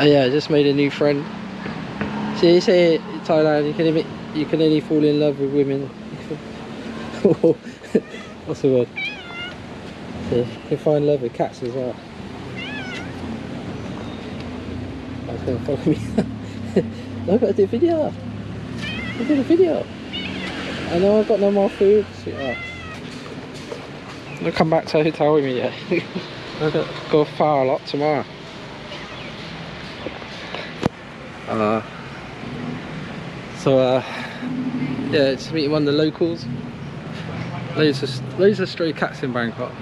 Oh yeah, I just made a new friend. See, you say in Thailand you can only fall in love with women. What's the word? See, you can find love with cats as well. I was going to follow me. No, I've got to do a video. I did a video. I know I've got no more food. Sweetheart. I'll come back to the hotel with me yet. I've got to go far a lot tomorrow. Yeah, just meeting one of the locals. Loads of stray cats in Bangkok.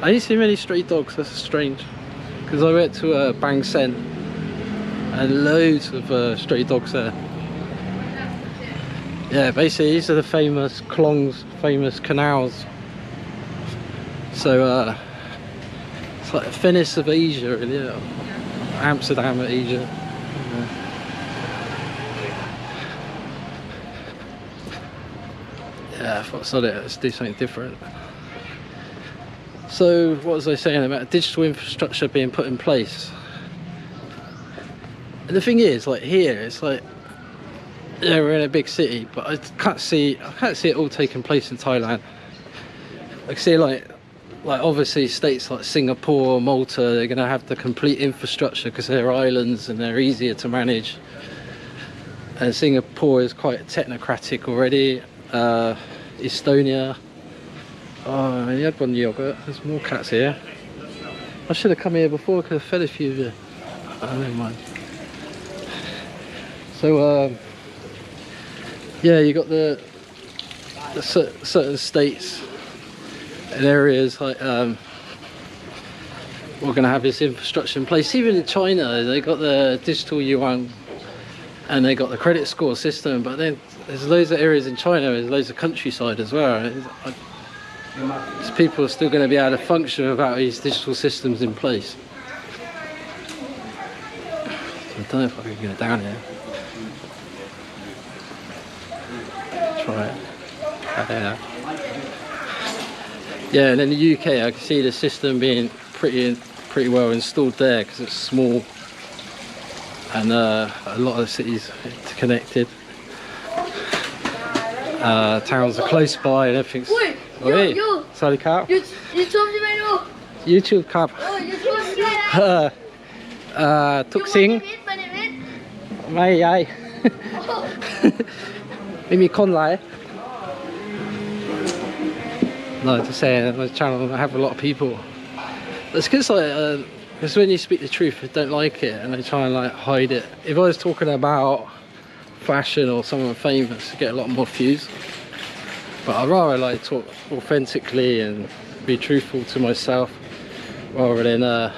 I didn't see many stray dogs. That's strange. Because I went to Bang Sen and loads of stray dogs there. Yeah, basically these are the famous klongs, famous canals. So it's like Venice of Asia, really. Yeah. Amsterdam of Asia. Yeah, I thought, sorry, let's do something different. So, what was I saying about digital infrastructure being put in place? And the thing is, like here, it's like, yeah, we're in a big city, but I can't see it all taking place in Thailand. I can see like obviously states like Singapore, Malta, they're going to have the complete infrastructure because they're islands and they're easier to manage. And Singapore is quite technocratic already. Estonia. Oh, I had one yogurt. There's more cats here. I should have come here before. I could have fed a few of you. Oh, never mind. So, yeah, you got the certain states and areas like we're going to have this infrastructure in place. Even in China, they got the digital yuan and they got the credit score system, but then there's loads of areas in China, there's loads of countryside as well. People are still going to be able to function without these digital systems in place. I don't know if I can go down here. Try it. I don't know. Yeah, and in the UK I can see the system being pretty well installed there because it's small and a lot of the cities are interconnected. Towns are close by and everything's... Oi, sorry, Cap. YouTube Cap. Thúc Sinh. Mày ai? Maybe con lại. No, just saying, on my channel I have a lot of people. It's because like, because when you speak the truth, they don't like it and they try and like hide it. If I was talking about fashion or someone famous, I get a lot more views. But I'd rather like talk authentically and be truthful to myself rather than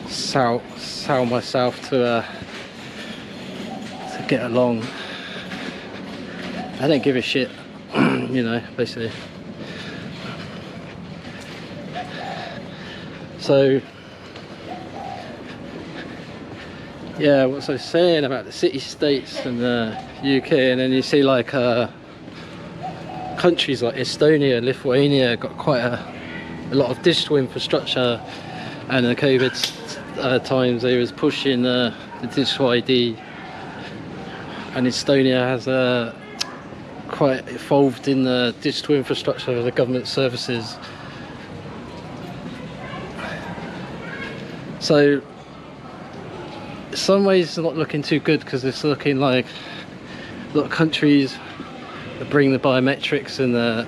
sell myself to get along. I don't give a shit, you know, basically. So yeah, what was I saying about the city-states and the UK, and then you see like countries like Estonia and Lithuania got quite a lot of digital infrastructure, and in the COVID times they was pushing the digital ID, and Estonia has quite evolved in the digital infrastructure of the government services. So in some ways it's not looking too good because it's looking like a lot of countries that bring the biometrics and the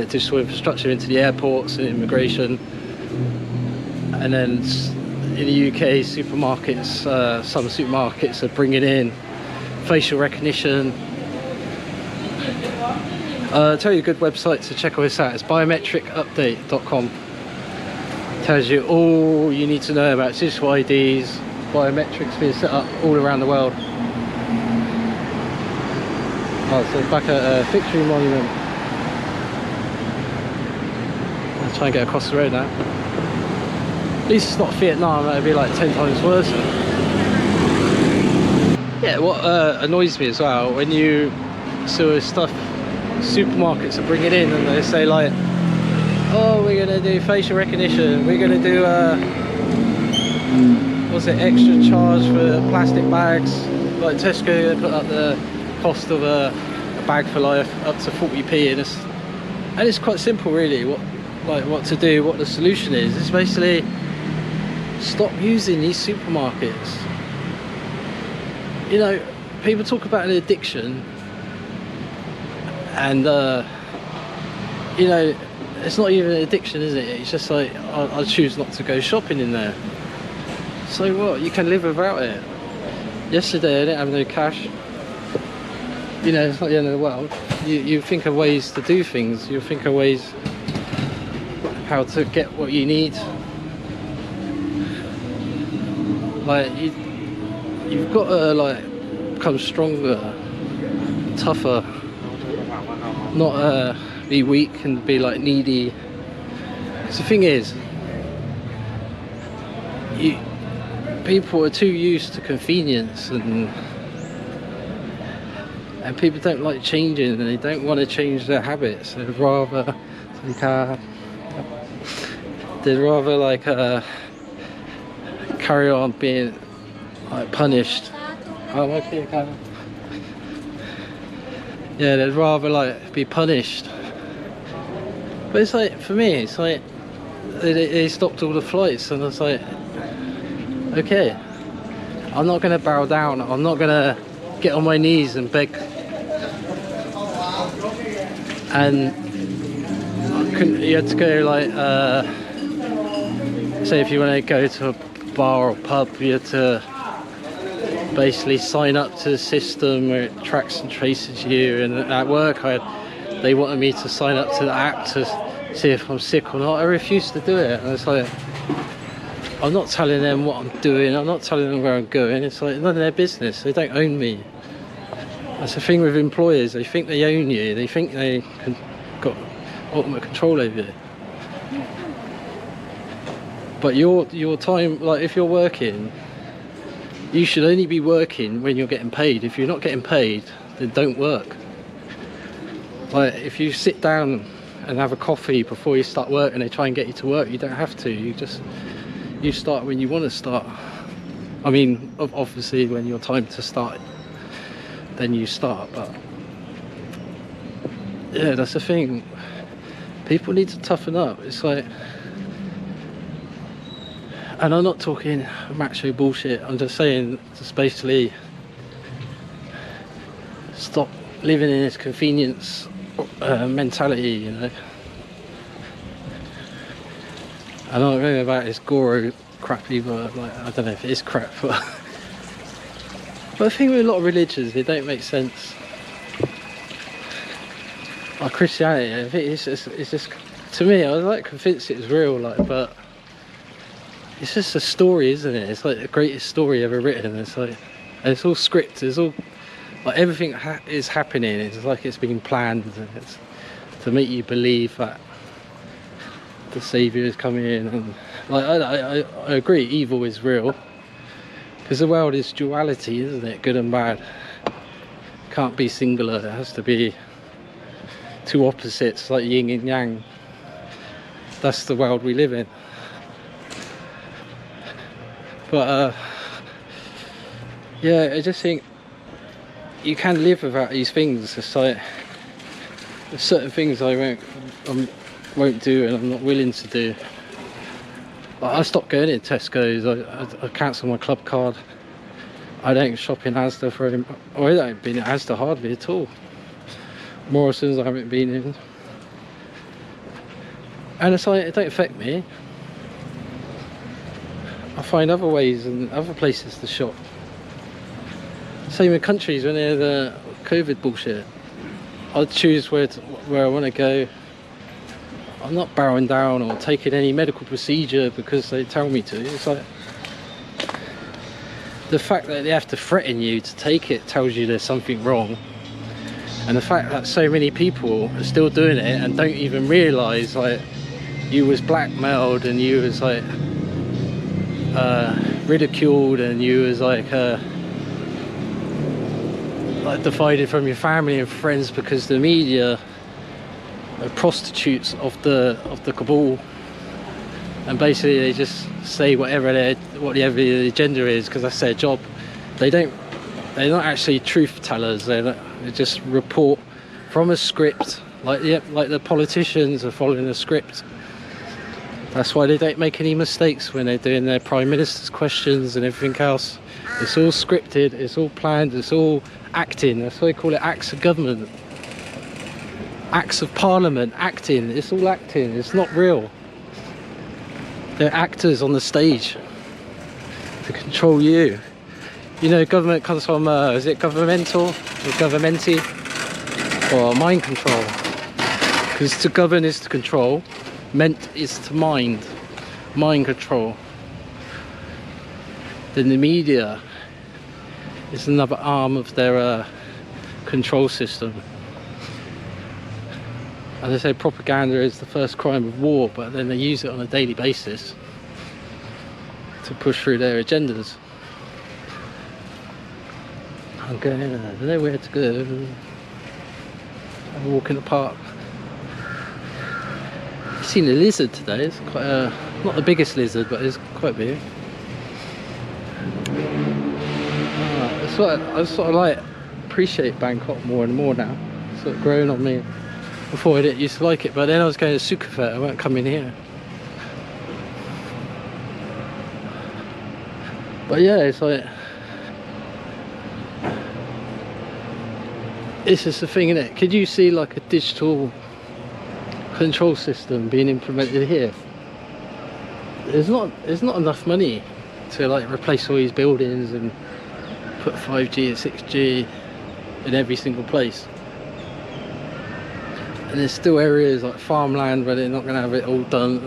digital infrastructure into the airports and immigration, and then in the UK supermarkets, some supermarkets are bringing in facial recognition. I'll tell you a good website to check all this out. It's biometricupdate.com. Tells you all you need to know about digital IDs, biometrics being set up all around the world. Oh, so it's back at Victory Monument. I'll try and get across the road now. At least it's not Vietnam, that'd be like 10 times worse. Yeah, what annoys me as well, when you see stuff supermarkets are bringing in and they say like oh, we're gonna do facial recognition, we're gonna do what's it, extra charge for plastic bags. Like Tesco, they put up the cost of a bag for life up to 40p, and it's quite simple really. What to do, what the solution is. It's basically stop using these supermarkets. You know, people talk about an addiction, and you know, it's not even an addiction, is it? It's just like I choose not to go shopping in there. So what? You can live without it. Yesterday I didn't have no cash. You know, it's not the end of the world. You think of ways to do things. You think of ways how to get what you need. Like you've got to like become stronger, tougher, not be weak and be like needy. Because the thing is, people are too used to convenience, and people don't like changing, and they don't want to change their habits. They'd rather carry on being like punished. Oh, okay, yeah, they'd rather like be punished. But it's like, for me, it's like they stopped all the flights, and it's like, okay, I'm not gonna bow down. I'm not gonna get on my knees and beg. And you had to go like, say if you want to go to a bar or pub, you had to basically sign up to the system where it tracks and traces you. And at work, they wanted me to sign up to the app to see if I'm sick or not. I refused to do it. And it's like, I'm not telling them what I'm doing. I'm not telling them where I'm going. It's like none of their business. They don't own me. That's the thing with employers. They think they own you. They think they got ultimate control over you. But your time, like if you're working, you should only be working when you're getting paid. If you're not getting paid, then don't work. Like if you sit down and have a coffee before you start work and they try and get you to work, you don't have to. You start when you want to start. I mean, obviously when your time to start, then you start. But yeah, that's the thing. People need to toughen up. It's like, and I'm not talking macho bullshit. I'm just saying, just basically stop living in this convenience mentality, you know. I know what I mean about this Goro crappy, but like, I don't know if it is crap, but the thing with a lot of religions, they don't make sense. Like Christianity, I think it's just, to me, I was like convinced it was real, like, but it's just a story, isn't it? It's like the greatest story ever written. It's like, and it's all scripted. It's all like everything is happening. It's like it's been planned. It's to make you believe that the saviour is coming in. And like I agree, evil is real, because the world is duality, isn't it? Good and bad. Can't be singular. It has to be two opposites, like yin and yang. That's the world we live in. But yeah, I just think you can live without these things. It's like there's certain things I won't do, and I'm not willing to do. Like, I stopped going in Tesco's. I cancelled my club card. I don't shop in Asda for him. Or I don't been in Asda hardly at all. Morrison's I haven't been in. And it's like, it don't affect me. I find other ways and other places to shop. Same in countries when there's the COVID bullshit. I'd choose where I want to go. I'm not bowing down or taking any medical procedure because they tell me to. It's like the fact that they have to threaten you to take it tells you there's something wrong. And the fact that so many people are still doing it and don't even realise like you was blackmailed and you was like ridiculed and you was like divided from your family and friends because the media prostitutes of the cabal, and basically they just say whatever the agenda is because that's their job. They're not actually truth tellers. They just report from a script, like the politicians are following a script. That's why they don't make any mistakes when they're doing their prime minister's questions and everything else. It's all scripted, it's all planned, it's all acting. That's why they call it acts of government. Acts of parliament, acting. It's all acting, it's not real. They're actors on the stage to control you. You know, government comes from, is it governmental or governmenty? Or mind control. Because to govern is to control. Ment is to mind control. Then the media is another arm of their control system. And they say propaganda is the first crime of war, but then they use it on a daily basis to push through their agendas. I'm going nowhere to go. I'm walking the park. I've seen a lizard today. It's quite not the biggest lizard, but it's quite big. It's what I sort of like appreciate Bangkok more and more now. It's sort of growing on me. Before I didn't used to like it, but then I was going to Sukhothai. I won't come in here. But yeah, it's like, it's just a thing, innit? Could you see like a digital control system being implemented here? There's not enough money to like replace all these buildings and put 5G and 6G in every single place. And there's still areas like farmland where they're not going to have it all done,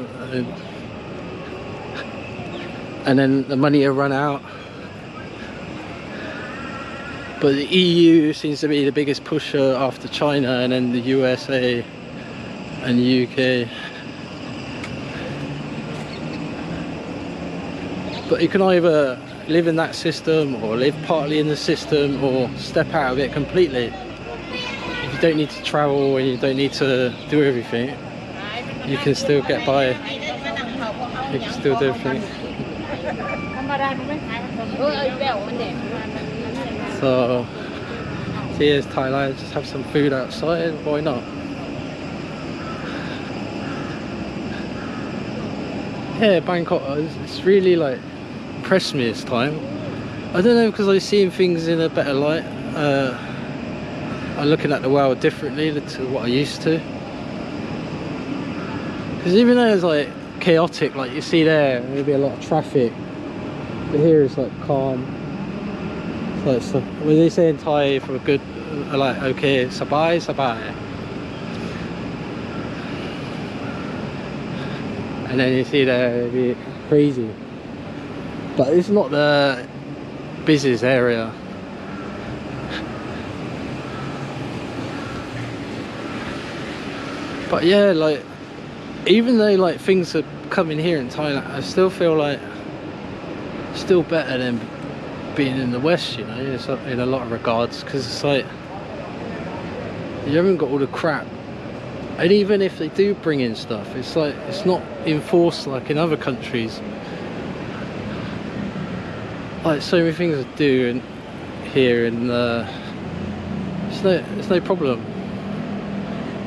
and then the money will run out. But the EU seems to be the biggest pusher after China, and then the USA and the UK. But you can either live in that system or live partly in the system or step out of it completely. If you don't need to travel and you don't need to do everything, you can still get by. You can still do everything. So here's Thailand, just have some food outside, why not? Yeah, Bangkok, it's really like impressed me this time. I don't know, because I'm seeing things in a better light. I'm looking at the world differently to what I used to. Because even though it's like chaotic, like you see there'll be a lot of traffic, but here it's like calm. So what do they say in Thai for a good, like, okay, sabai, sabai. And then you see there, it'll be crazy. But it's not the busiest area. But yeah, like, even though like things are coming here in Thailand, I still feel like still better than being in the West, you know, in a lot of regards, because it's like you haven't got all the crap. And even if they do bring in stuff, it's like it's not enforced like in other countries. Like so many things to do here, and it's no problem.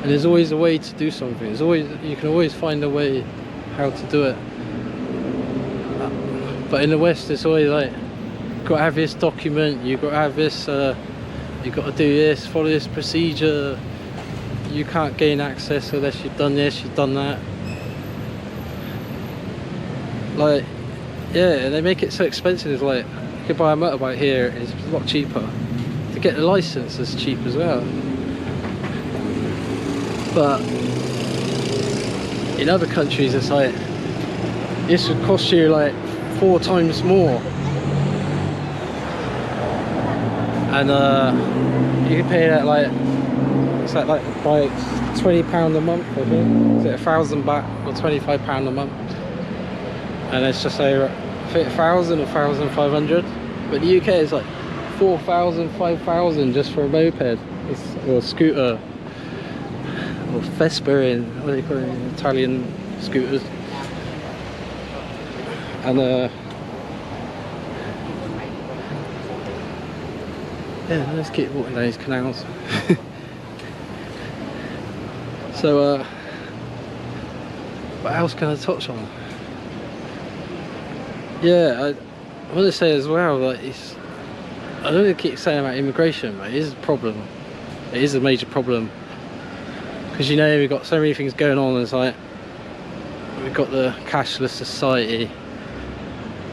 And there's always a way to do something. You can always find a way how to do it. But in the West, it's always like, you've got to have this document, you've got to have this, you've got to do this, follow this procedure. You can't gain access unless you've done this, you've done that. Like, yeah, they make it so expensive. Like, you can buy a motorbike here, it's a lot cheaper. To get the license is cheap as well. But in other countries, it's like, this would cost you like 4 times more. And you can pay that like, it's like bikes, £20 a month, I think. Is it 1,000 baht or £25 a month? And it's just say 1,000 or 1,500. But the UK is like 4,000, 5,000 just for a moped or a scooter or Vespa in, what do you call it, Italian scooters. And yeah, let's keep walking down these canals. So what else can I touch on? Yeah, I want to say as well, like, I don't want to keep saying about immigration, but it is a problem. It is a major problem, because you know we've got so many things going on. It's like we've got the cashless society,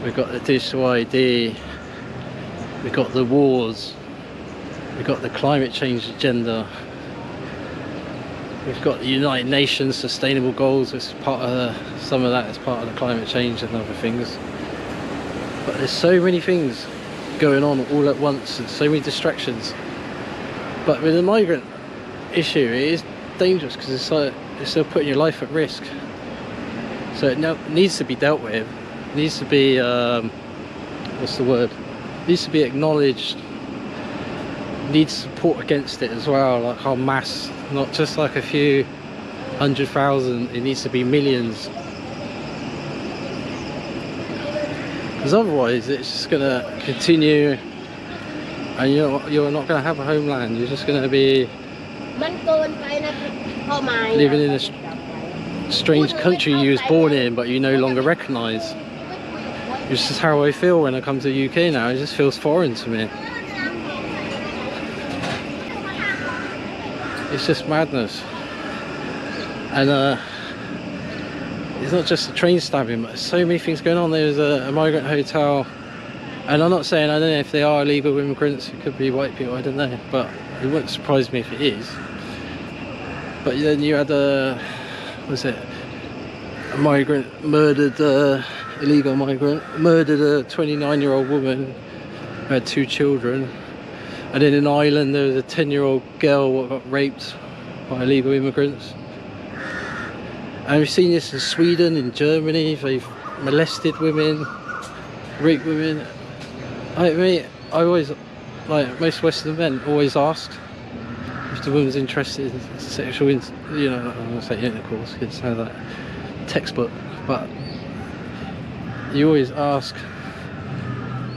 we've got the digital ID, we've got the wars, we've got the climate change agenda, we've got the United Nations Sustainable Goals. It's part of some of that is part of the climate change and other things. But there's so many things going on all at once and so many distractions. But with the migrant issue, it is dangerous because it's like you're still putting your life at risk. So it needs to be dealt with. It needs to be what's the word? It needs to be acknowledged. It needs support against it as well, like en masse, not just like a few 100,000. It needs to be millions. Because otherwise it's just going to continue, and you're not going to have a homeland. You're just going to be living in a strange country you was born in but you no longer recognise. It's just how I feel when I come to the UK now. It just feels foreign to me. It's just madness. And it's not just a train stabbing, but there's so many things going on. There's a migrant hotel, and I'm not saying, I don't know if they are illegal immigrants, it could be white people, I don't know, but it wouldn't surprise me if it is. But then you had a migrant murdered, illegal migrant murdered a 29-year-old woman who had 2 children, and then in Ireland there was a 10-year-old girl that got raped by illegal immigrants. And we've seen this in Sweden, in Germany. They've molested women, raped women. I always, like most Western men, always ask if the woman's interested in sexual, I'm going to say intercourse, because it's that textbook, but you always ask.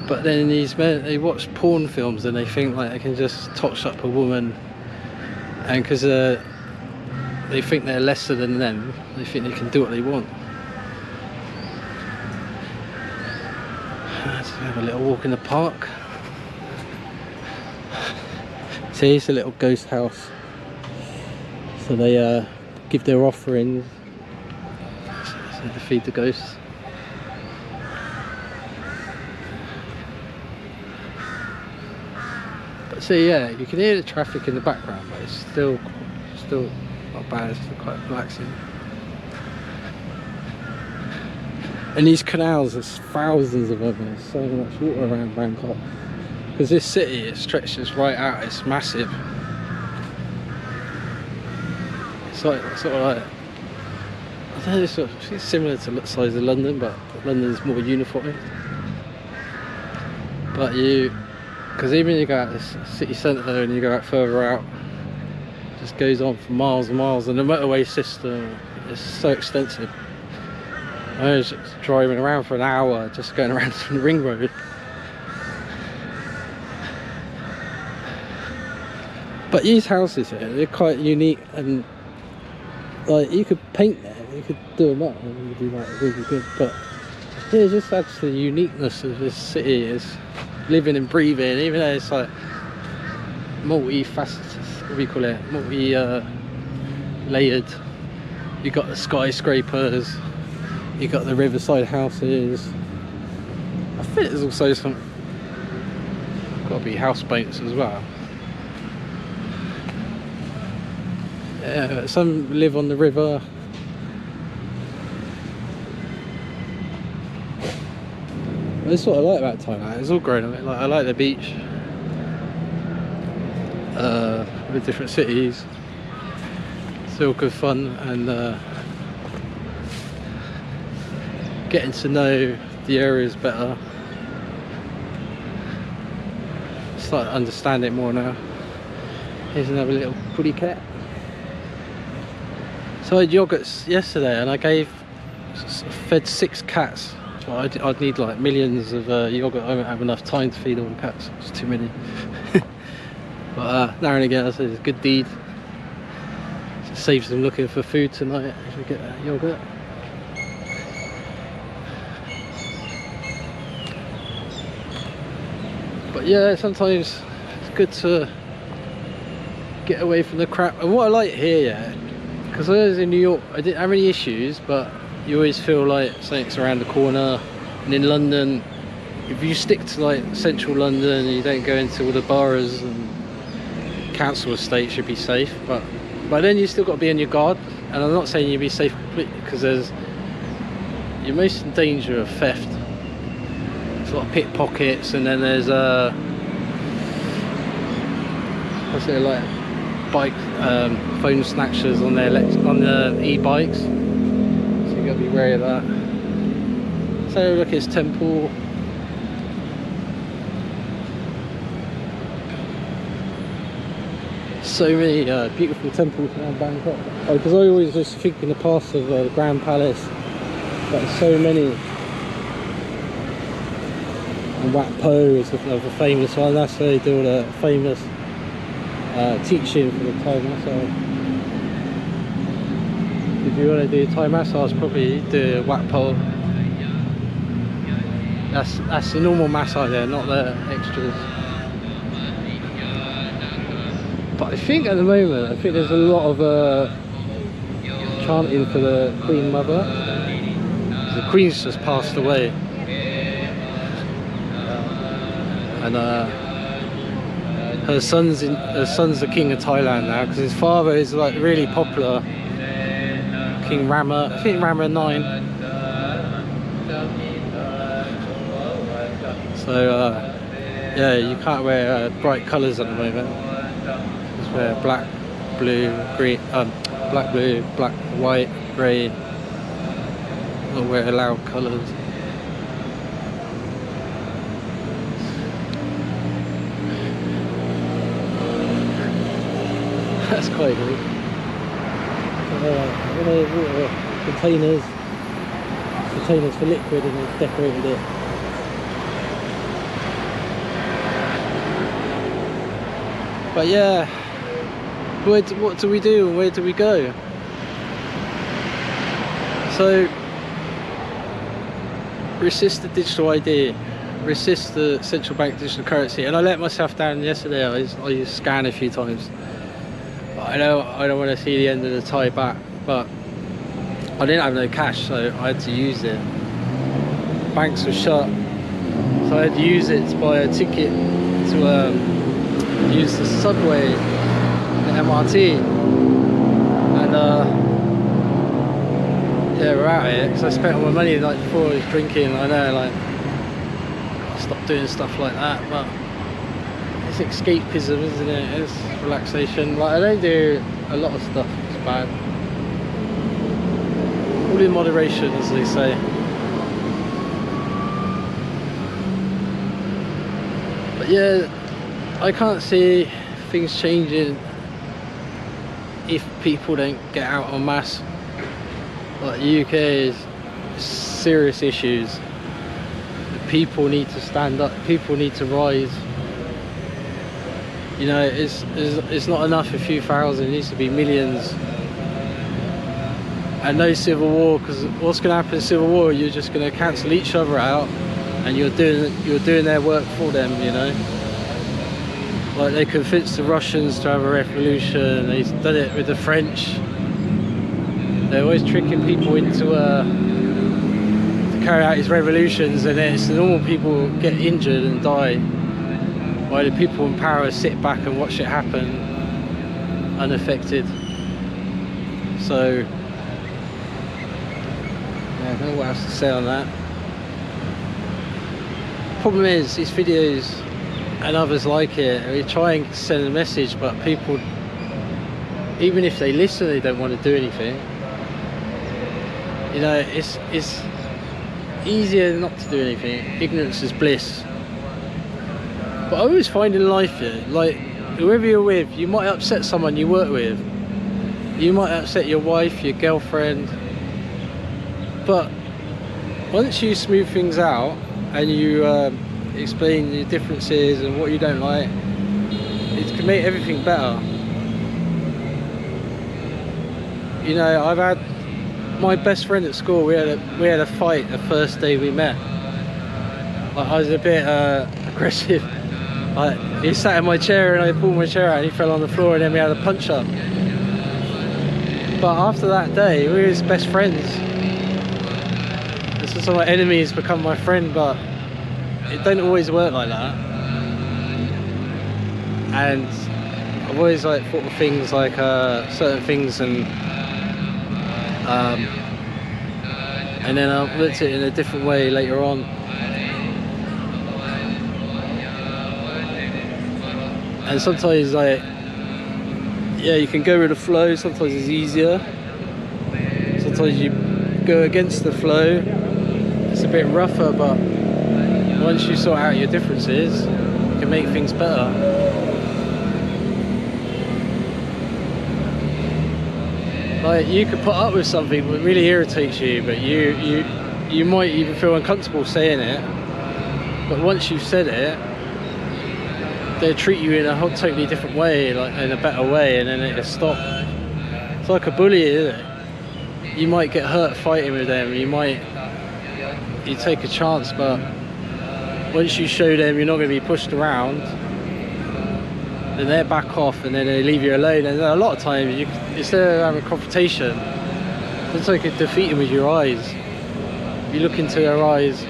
But then these men, they watch porn films and they think like they can just touch up a woman, and because they think they're lesser than them, they think they can do what they want. Let's have a little walk in the park. So here's a little ghost house. So they give their offerings, so to feed the ghosts. But so yeah, you can hear the traffic in the background, but it's still not bad. It's still quite relaxing. And these canals, there's thousands of them. There's so much water around Bangkok. Because this city, it stretches right out. It's massive. It's like sort of like, I don't know, it's similar to the size of London, but London's more uniform. But because even you go out this city centre and you go out further out, it just goes on for miles and miles, and the motorway system is so extensive. I was just driving around for an hour, just going around the ring road. But these houses here, they're quite unique, and like you could paint them, you could do them up, and you'd be like really good. But yeah, it just adds to the uniqueness of this city. Is living and breathing, even though it's like multi-faceted, what do you call it? Layered. You got the skyscrapers. You got the riverside houses. I think there's also some, got to be houseboats as well. Yeah, some live on the river. That's what I like about Thailand. It's all grown up. Like, I like the beach. With different cities. It's all good fun, and getting to know the areas better. Start to understand it more now. Here's another little kitty cat. So I had yogurts yesterday, and I fed 6 cats. But I'd need like millions of yogurt. I won't have enough time to feed all the cats. It's too many. But now and again, I say it's a good deed. It saves them looking for food tonight if we get that yogurt. But yeah, sometimes it's good to get away from the crap. And what I like here, yeah, because when I was in New York, I didn't have any issues, but you always feel like something's around the corner. And in London, if you stick to like central London and you don't go into all the boroughs and council estates, you'd be safe. But then you still got to be on your guard. And I'm not saying you'll be safe completely, because you're most in danger of theft. There's a lot of pickpockets, and then there's like bike phone snatchers on the e-bikes. So you got to be wary of that. So look, it's temple. So many beautiful temples around Bangkok. Because I always just think in the past of the Grand Palace, but there's so many. And Wat Po is another famous one. That's where they do all the famous teaching for the Thai massage. If you want to do Thai massage, probably do Wat Po. That's the normal massage there, not the extras. But I think at the moment, there's a lot of chanting for the Queen Mother. The Queen's just passed away. And her son's the king of Thailand now, because his father is like really popular, King Rama. I think Rama 9. So yeah, you can't wear bright colours at the moment. Just wear black, blue, green, black, blue, black, white, grey. Not wear loud colours. That's quite good. Water containers for liquid, and they've decorated it. But yeah, what do we do and where do we go? So, resist the digital ID, resist the central bank digital currency. And I let myself down yesterday. I used scan a few times. I don't want to see the end of the Thai baht, but I didn't have no cash, so I had to use it. Banks were shut, so I had to use it to buy a ticket to use the subway, the MRT. And yeah, we're out here because I spent all my money the night before. I was drinking. I know, like, I stopped doing stuff like that, but it's escapism, isn't it? It's relaxation. Like, I don't do a lot of stuff. It's bad. All in moderation, as they say. But yeah, I can't see things changing if people don't get out en masse. Like, the UK is serious issues. The people need to stand up. People need to rise. You know, it's not enough a few thousand. It needs to be millions. And no civil war, because what's going to happen in civil war? You're just going to cancel each other out, and you're doing their work for them. You know, like they convinced the Russians to have a revolution. They've done it with the French. They're always tricking people into to carry out these revolutions, and then it's the normal people get injured and die, while the people in power sit back and watch it happen unaffected. So yeah, I don't know what else to say on that. Problem is, these videos and others like it, we try and send a message, but people, even if they listen, they don't want to do anything. You know, it's easier not to do anything. Ignorance is bliss. But I always find in life, yeah, like, whoever you're with, you might upset someone you work with, You might upset your wife, your girlfriend, but once you smooth things out and you explain your differences and what you don't like, it can make everything better. You know, I've had my best friend at school. We had a fight the first day we met. Like, I was a bit aggressive. Like, he sat in my chair and I pulled my chair out and he fell on the floor, and then we had a punch up. But after that day, we were his best friends. It's just like enemies become my friend, but it don't always work like that. And I've always like thought of things like certain things, and then I looked at it in a different way later on. And sometimes, like, yeah, you can go with the flow. Sometimes it's easier. Sometimes you go against the flow. It's a bit rougher, but once you sort out your differences, you can make things better. Like, you could put up with something that really irritates you, but you might even feel uncomfortable saying it. But once you've said it, they'll treat you in a whole totally different way, like in a better way, and then it'll stop. It's like a bully, isn't it? You might get hurt fighting with them, you take a chance, but once you show them you're not going to be pushed around, then they back off and then they leave you alone. And a lot of times, instead of having a confrontation, it's like defeating with your eyes. You look into their eyes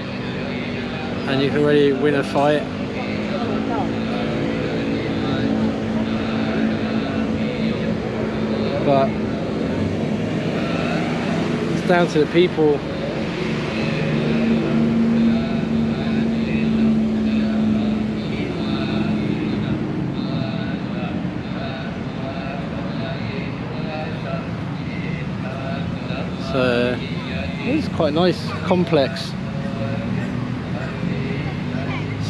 and you can really win a fight. But it's down to the people. So it's quite nice, complex.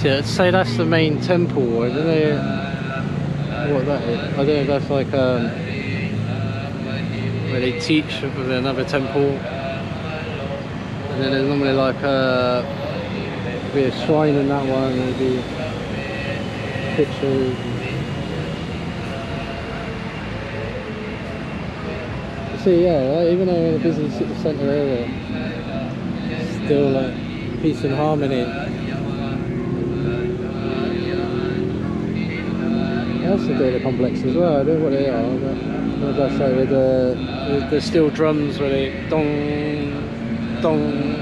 So I'd say that's the main temple. I don't know what that is. I don't know if that's like where they teach with another temple, and then there's normally like be a shrine in that one, maybe pictures. So yeah, like, even though we're in a busy city centre area, still like peace and harmony. That's the data complex as well. I don't know what they are, but that's like with the steel drums where they dong dong.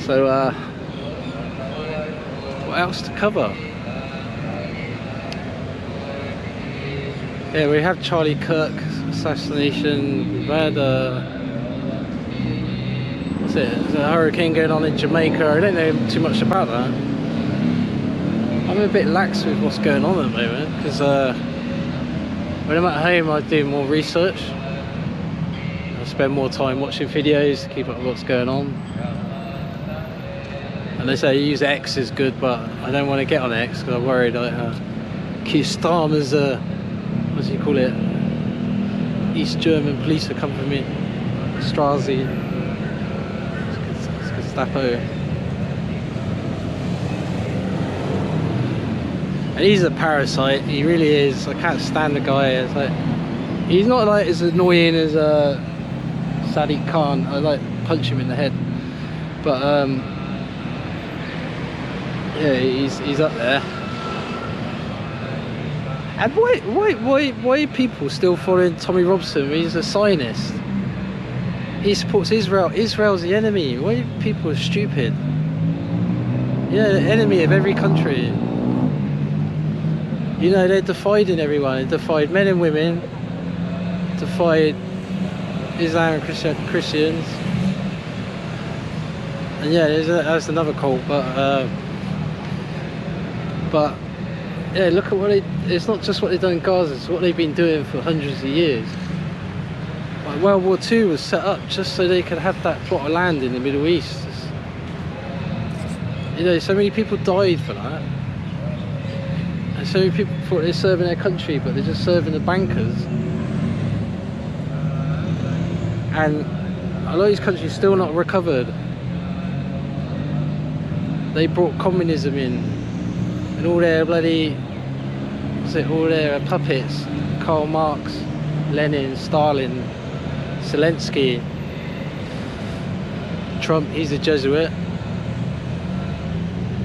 So what else to cover? Yeah, we have Charlie Kirk's assassination. We've had there's a hurricane going on in Jamaica. I don't know too much about that. I'm a bit lax with what's going on at the moment, because when I'm at home I do more research. I spend more time watching videos to keep up with what's going on. And they say use X is good, but I don't want to get on X because I'm worried like Keir Starmer's what do you call it? East German police are coming for me. Stasi. And he's a parasite, he really is. I can't stand the guy. It's like, he's not like as annoying as Sadiq Khan. I like punch him in the head, but yeah, he's up there. And why are people still following Tommy Robson? He's a Zionist. He supports Israel. Israel's the enemy. Why are people stupid? Yeah, the enemy of every country. You know, they're dividing everyone. They divide men and women. Divide Islam and Christians. And yeah, that's another cult. But yeah, look at what it's not just what they've done in Gaza. It's what they've been doing for hundreds of years. Like World War II was set up just so they could have that plot of land in the Middle East. You know, so many people died for that. And so many people thought they're serving their country, but they're just serving the bankers. And a lot of these countries still not recovered. They brought communism in, and all their bloody, all their puppets, Karl Marx, Lenin, Stalin, Zelensky, Trump, he's a Jesuit.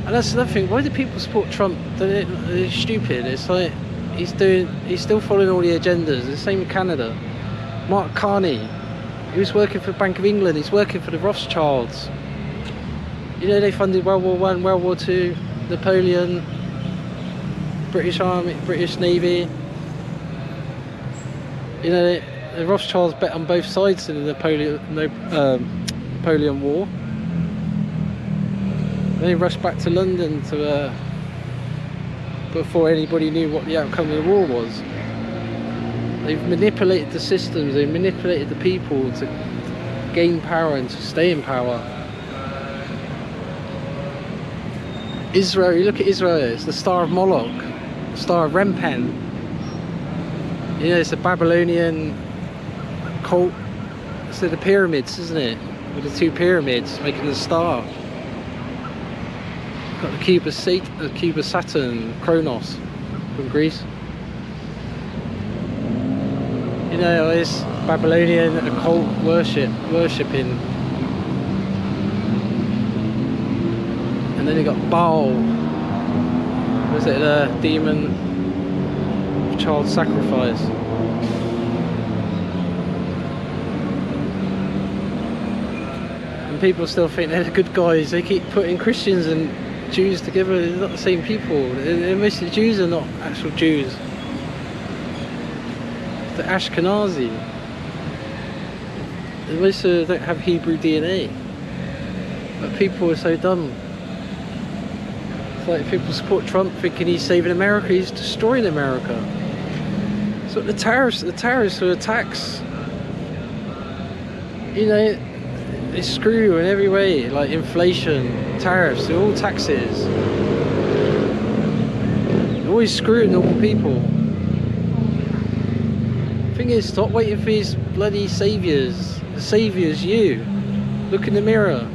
And that's another thing, why do people support Trump? They're stupid. It's like, he's still following all the agendas. The same in Canada. Mark Carney, he was working for Bank of England, he's working for the Rothschilds. You know, they funded World War I, World War II, Napoleon, British Army, British Navy. You know, the Rothschilds bet on both sides in the Napoleon War. They rushed back to London before anybody knew what the outcome of the war was. They've manipulated the systems, they've manipulated the people to gain power and to stay in power. Israel, you look at Israel, it's the Star of Moloch, the Star of Rempen. You know, it's a Babylonian cult. It's the pyramids, isn't it? With the two pyramids making the star. Got the cube of Saturn, Kronos from Greece. You know, it's Babylonian occult worshipping. And then you got Baal. Was it the demon of child sacrifice? And people still think they're the good guys. They keep putting Christians and Jews together. They're not the same people. Most of the Jews are not actual Jews. The Ashkenazi. Most of them don't have Hebrew DNA. But people are so dumb. It's like people support Trump thinking he's saving America, he's destroying America. So the tariffs are a tax. You know, they screw in every way, like inflation, tariffs, they're all taxes. They're always screwing normal people. The thing is, stop waiting for these bloody saviours. The saviour's you. Look in the mirror.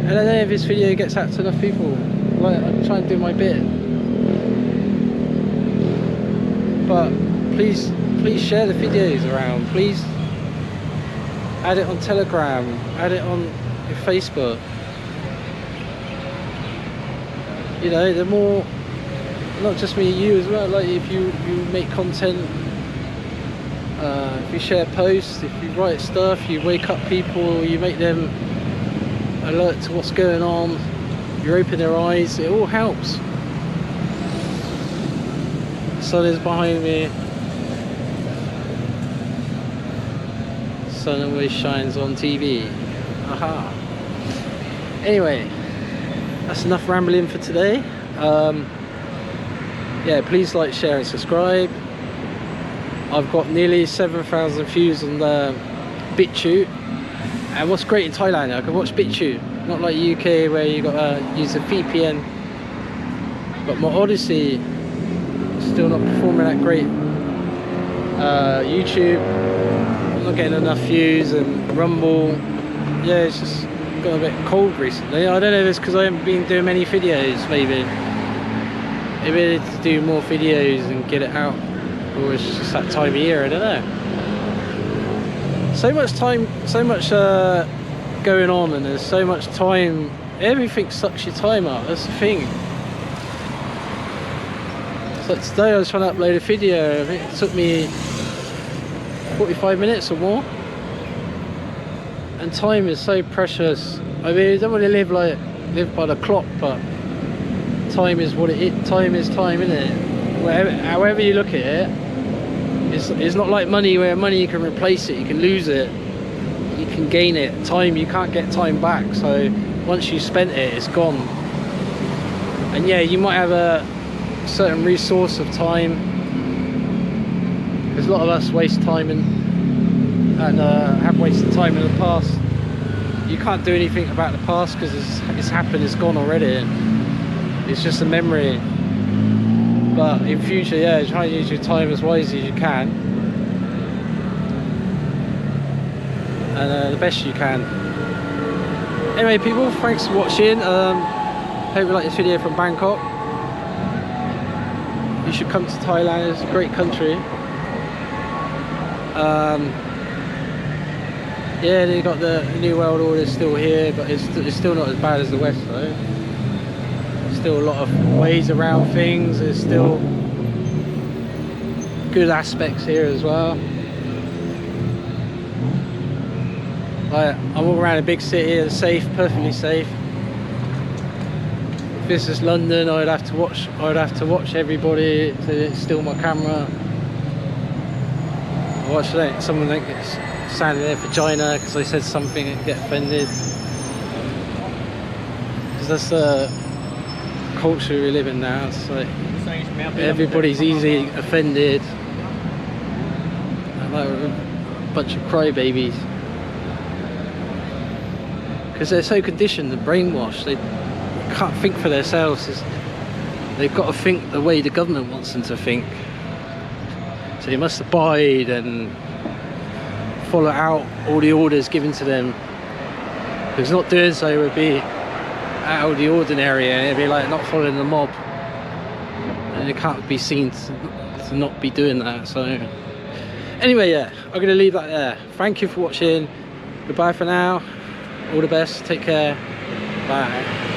And I don't know if this video gets out to enough people. Like, I'm trying to do my bit. But please share the videos around. Please add it on Telegram. Add it on your Facebook. You know, the more, not just me, you as well. Like, if you make content, if you share posts, if you write stuff, you wake up people, you make them alert to what's going on, you open their eyes, it all helps. The sun is behind me. The sun always shines on TV. Aha. Anyway, that's enough rambling for today. Yeah, please like, share and subscribe. I've got nearly 7,000 views on the BitChute. And what's great in Thailand, I can watch BitChute, not like UK where you got to use a VPN. But my Odyssey is still not performing that great. YouTube, I'm not getting enough views, and Rumble, yeah, it's just got a bit cold recently. I don't know if it's because I haven't been doing many videos, maybe. Maybe I need to do more videos and get it out, or it's just that time of year, I don't know. So much time, so much going on, and there's so much time, everything sucks your time up, that's the thing. So today I was trying to upload a video, I think it took me 45 minutes or more. And time is so precious. I mean, I don't want to live by the clock, but time is what it is. Time is time, isn't it? However you look at it, it's not like money, where money you can replace it, you can lose it, you can gain it. Time, you can't get time back, so once you spent it, it's gone. And yeah, you might have a certain resource of time, because a lot of us waste time and have wasted time in the past. you can't do anything about the past because it's happened, it's gone already. It's just a memory. But in future, yeah, try and use your time as wisely as you can, and the best you can. Anyway, people, thanks for watching. Hope you like this video from Bangkok. You should come to Thailand. It's a great country. Yeah, they got the New World Order still here, but it's still not as bad as the West though. Still a lot of ways around things. There's still good aspects here as well. Like, I walk around a big city, it's safe, perfectly safe. If this is London, I'd have to watch everybody to steal my camera. Watch someone that gets standing there for China because I said something and get offended. Because that's the culture we live in now. It's like everybody's easily offended. Like a bunch of crybabies. Because they're so conditioned and brainwashed, they can't think for themselves. They've got to think the way the government wants them to think. So they must abide and follow out all the orders given to them. Because not doing so would be out of the ordinary, and it'd be like not following the mob. And it can't be seen to not be doing that. So anyway, yeah, I'm going to leave that there. Thank you for watching. Goodbye for now. All the best. Take care. Bye.